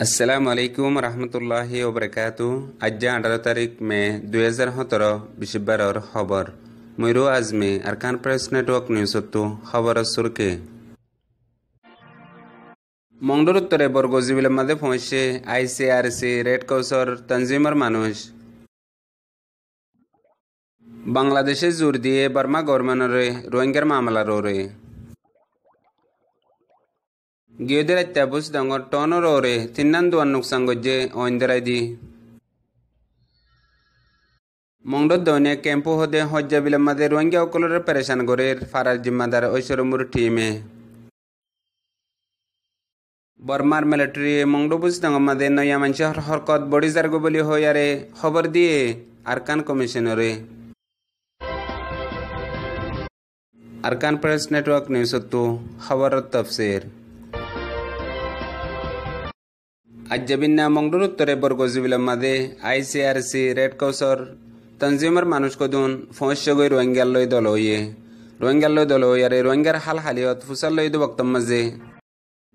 আসসালামুআলাইকুম রহমতুল্লাহি ওবরাকাতু। আজ 18 তারিখ মে 2017 বিশিবারর খবর ময়ূর আজমে আরকান প্রেস নেটওয়ার্ক নিউজতো খবর সুরকে মংডুর উত্তরে বরগজিবিলের মাঝে পৌঁছে ICRC রেড ক্রসর তঞ্জিমের মানুষ বাংলাদেশে জোর দিয়ে বর্মা গভর্নরে রোহিঙ্গার মামলা রোরে গিয়েদের আত্যাবুস ডাঙর টনর ওরে তিন্নান দুয়ান নুকসান গজ্জে ওইন্দারাই দি মংডর দৌনে ক্যাম্পু হদে হজ্জা বিলম্মাদে রোহিঙ্গা অকলরে পেরেশান গরের ফারার জিম্মাদার ঐশ্বরমুর টিমে বর্মার মিলিটারি মংডবুস ডাঙমাদে নয়া মানসি হরকত বড়ি জারগো বলি হইয়ারে খবর দিয়ে আরকান কমিশনরে আরকান প্রেস নেটওয়ার্ক নিউজতো খবর তফসির আজ্জাবিন্না মংডুর উত্তরে বরগজিবিলের মাঝে ICRC রেড ক্রসর তঞ্জিমের মানুষ কদুন ফৌঁসগৈ রোহিঙ্গার লই দল হইয়ারে রোহিঙ্গার হাল হালিয়ত ফুসার লই দো বক্তব্য মাঝে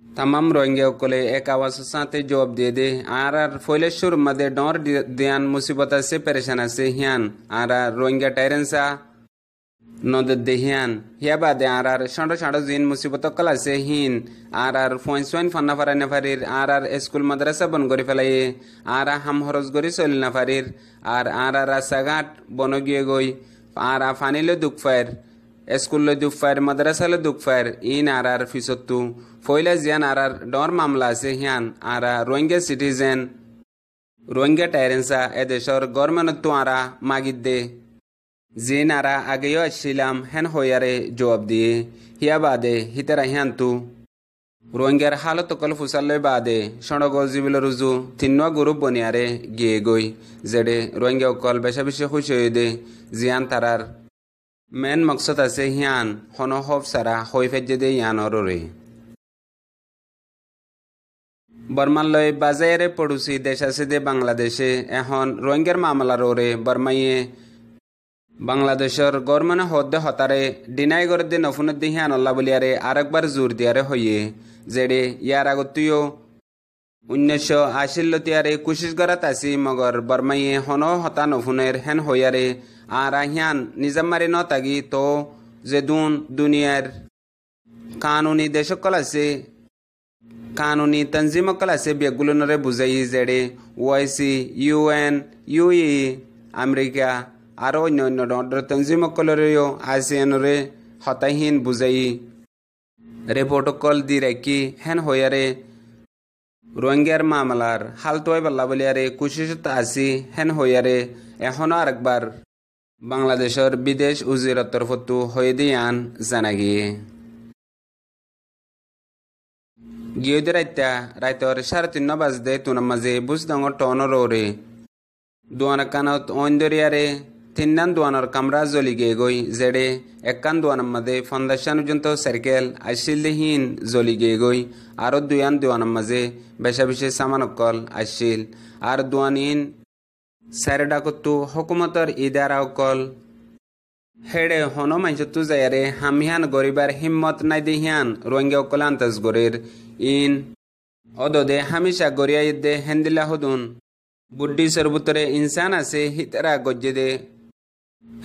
তামাম রোহিঙ্গা কলে এক আওয়াজ সাথে জবাব দিয়ে দে আর ফৈলেশ্বর মাঝে ডর দিয়ান মুসিবত আছে পেরেশান আছে হিয়ান আর রোহিঙ্গা টাইরেন্সা নদর দেহিয়ান হিয়া বাদে আর ষাঁড়ো জিন মুসিবত কল আছে হিন আর ফোন ফান্না ফারা নেফারির আর স্কুল মাদ্রাসা বন করে ফেলাই আর হাম হরজ করে চলি নাফারির আর রাস্তাঘাট বন গিয়ে গই আর ফানিলে দুঃখ ফায়ের স্কুলে দুঃখ ফায়ের মাদ্রাসালে দুঃখ ফায়ের ইন আর ফিসত্তু ফইলা জিয়ান আর ডর মামলা আছে হিয়ান আর রোহিঙ্গা সিটিজেন রোহিঙ্গা টাইরেন্সা এদেশর গভর্নমেন্ট আর মাগিদ দে জিন আরা আগেও আসছিলাম হেন হইয়ারে জবাব দিয়ে হিয়া বাদে হিতারা হিয়ান্তু রোহিঙ্গার হালত কল ফুসালয় বাদে সড়গল জিবিল রুজু তিন্নুয়া গ্রুপ বনিয়ারে গিয়ে গই যেডে রোহিঙ্গা অকল বেশা বেশি খুশি হয়ে দে জিয়ান তারার মেন মকসদ আছে হিয়ান হন হব সারা হই ফেজে দে ইয়ানর রে বর্মালয় বাজারে পড়ুছি দেশ আছে দে বাংলাদেশে এখন রোহিঙ্গার মামলার ওরে বর্মাইয়ে বাংলাদেশের গভর্নমেন্ট হদ্দে হতারে ডিনাই করে দে নফুনুদ্দি হিয়ান আল্লাহ বলিয়ারে আরেকবার জোর দিয়ারে হইয়ে যেডে ইয়ার আগতেও 1980 লতিয়ারে কোশিশ করাত আসি মগর বর্মাইয়ে হন হতা নফুনের হেন হইয়ারে আর হিয়ান নিজাম মারি ন তাগি তো যে দুনিয়ার কানুনি দেশকল আছে কানুনি তঞ্জিমকল আছে বেগুলনরে বুঝাই যেডে OIC UN UAE আমেরিকা আর অন্য অন্য তঞ্জিমকলরেও ASEANরে হতাহীন বুঝাই রেপোর্টকল দি রাখি হেন হইয়ারে রোহিঙ্গার মামলার হালতোয় বাল্লা বলিয়ারে কুশিশত আসি হেন হইয়ারে এখনো আরেকবার বাংলাদেশের বিদেশ উজিরত তরফতু হয়ে দিয়ান জানা গিয়ে গিয়ে রাইতর 3:30 বাজদে তুনার মাঝে বুঝ ডাঙর টনর ওরে দোয়ানা কানত অন্দরিয়ারে তিন্নান দোয়ানোর কামরা জ্বলি গিয়ে গই যেডে একান দোয়ানের মাঝে ফাউন্ডেশন পর্যন্ত সার্কেল আসিলহীন জ্বলি গিয়ে গই আরও দোয়ানের মাঝে বেশা বেশি সামানকল আসিল আর দোয়ানহীন সারে ডাকতু হকুমতর ইদারা অকল হেডে হন মাইসতু যায়ারে হামিহান গরিবার হিম্মত নাই দিহিয়ান রোহিঙ্গা অকল আন্তাজ গরের ইন অদদে হামিশা গরিয়া ইদে হেন্দিলা হদুন বুদ্ধি সর্বতরে ইনসান আছে হিতারা গজ্জে দে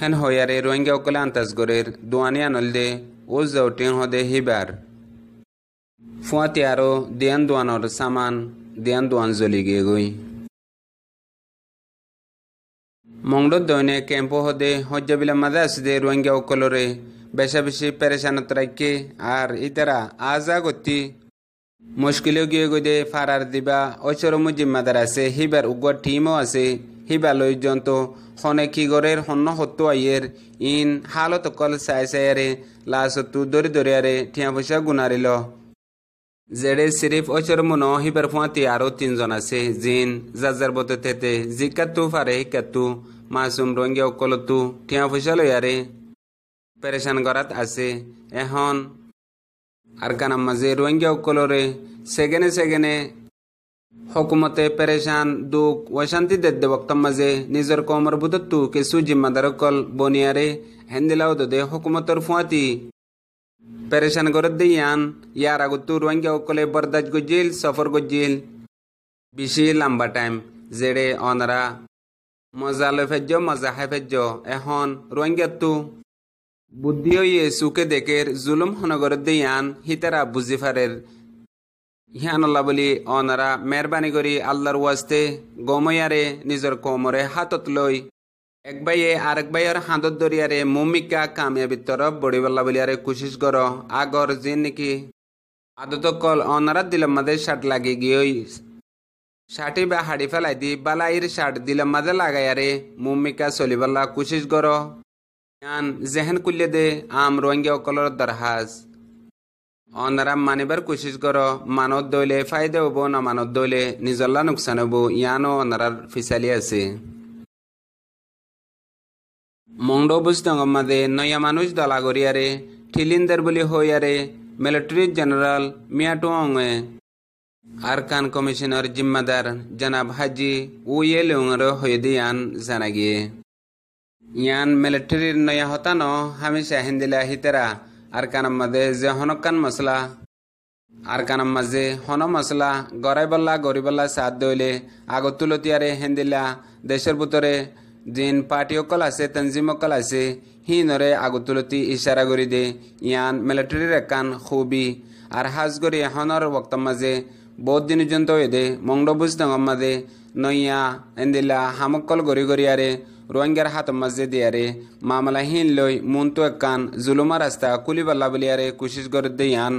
হেন হইয়ারে রোহিঙ্গা অকলে আন্তাজ গরের দোয়ানিয়া নলদে ও জৌটিং হদে হিবার ফুয়াতি আরো দিয়ান দোয়ানোর সামান দিয়ান দোয়ান জ্বলি গিয়ে গই মংডর দৈনে ক্যাম্প হদে হজ্জাবিলা মাঝে আসে রোহিঙ্গা অকলরে বেশা বেশি পেরেশানত রাখে আর ইতারা আজা গতি মুশকিলেও গিয়ে গদে ফারার দিবা ঐশ্বরমু জিম্মাদার আছে হিবার উগ্র টিমও আছে হিবা লইজন্ত হনে কি গরের হন্য হত্য আইয়ের ইন হালত কল সায়ারে লাসতু দরিয়ারে ঠিয়া পয়সা গুনারিল যেডে সিরিফ ঐশ্বরমু ন হিবার ফুয়াতি আরো 3 জন আছে জিন যার বতে থেতে জিকাতু ফারে হিকাতু মাসুম রোহিঙ্গা অকলতু ঠিয়া পয়সা লইয়ারে পেরেশান করাত আছে এখন আর কানাম মাঝে রোহিঙ্গা অকলরে সেগেনে হকুমতে পেরেশান দুঃখ অশান্তি দে বক্তব্য মাঝে নিজের কমর বুধত্তু কিছু জিম্মাদার কল বনিয়ারে হেন্দিলাও দে হকুমতর ফুয়াতি পেরেশান করে দিয়ান ইয়ার আগতু রোহিঙ্গা অকলে বরদাজ গজিল সফর গজিল বেশি লম্বা টাইম যেড়ে অনরা মজা লয় ফেজ্য মজা খাই ফেজ্য এখন রোহিঙ্গাতু বুদ্ধি হইয়ে সুকে দেখের জুলুম হনগর দিয়ান হিতারা বুঝি ফারের হিয়ানল্লা বলি অনারা মেহরবানি করি আল্লাহর ওয়াস্তে গময়ারে নিজের কোমরে হাতত লই এক ভাইয়ে আরেক ভাইয়ের হাতত দরিয়ারে মুমিকা কামিয়াবির তরফ বড়িবাল্লা বলিয়ারে কুশিস কর আগর যে নাকি আদত কল অনারা দিলাম মাদে শার্ট লাগি গিয়ে শার্টি বা হাড়ি ফেলাই দি বালাইর শার্ট দিলাম মাদে লাগাইয়ারে মুমিকা চলিবাল্লা কুশিস কর ইয়ান জেহেন কুল্লে দে আম রোহিঙ্গা অকলর দরহাজ অনারা মানিবার কোশিশ কর মানত দইলে ফায়দা হবো না মানত দইলে নিজল্লা নুকসান হবো ইয়ানো অনারার ফিসালি আছে মংড বুঝতঙ্গ মাদে নয়া মানুষ দলা গরিয়ারে ঠিলিন্দার বলি হইয়ারে মিলিটারি জেনারেল মিয়াটু অঙ্গে আরকান কমিশনার জিম্মাদার জনাব হাজি উয়ে লেউঙর হয়ে দিয়ান জানা গিয়ে ইয়ান মিলিটারির নয়া হতানো হামেশা হিন্দিলা হিতেরা আরকানাম মাঝে যে হনকান মশলা আরকানাম মাঝে হন মশলা গড়াইবল্লা গরিবল্লা সাথ দইলে আগত তুলতিয়ারে হেন্দিলা দেশের ভিতরে জিন পার্টি অকল আছে তঞ্জিম অকল আছে হিনরে আগত তুলতি ইশারা করি দে ইয়ান মিলিটারির একান খুবই আর হাজ করি হনর বক্ত মাঝে বহুত দিন পর্যন্ত হয়ে দে মংড বুঝতাম মাঝে নইয়া হেন্দিলা হামকল গড়ি গড়িয়ারে রোহিঙ্গার হাত মাঝে দিয়ারে মামলা হিন লই মুনতো একান জুলুমা রাস্তা কুলিবাল্লা বলিয়ারে কুশিস করে দিয়ান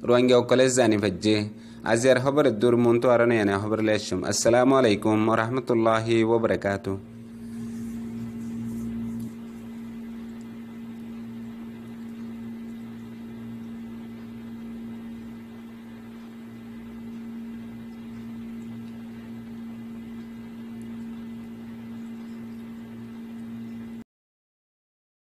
রোহিঙ্গা অকলে জানি ভাজ্যে আজিয়ার খবর দূর মুনতো আর নেয়ানে খবর লেশুম। আসসালামু আলাইকুম ওয়া রাহমাতুল্লাহি ওয়া বারাকাতুহু।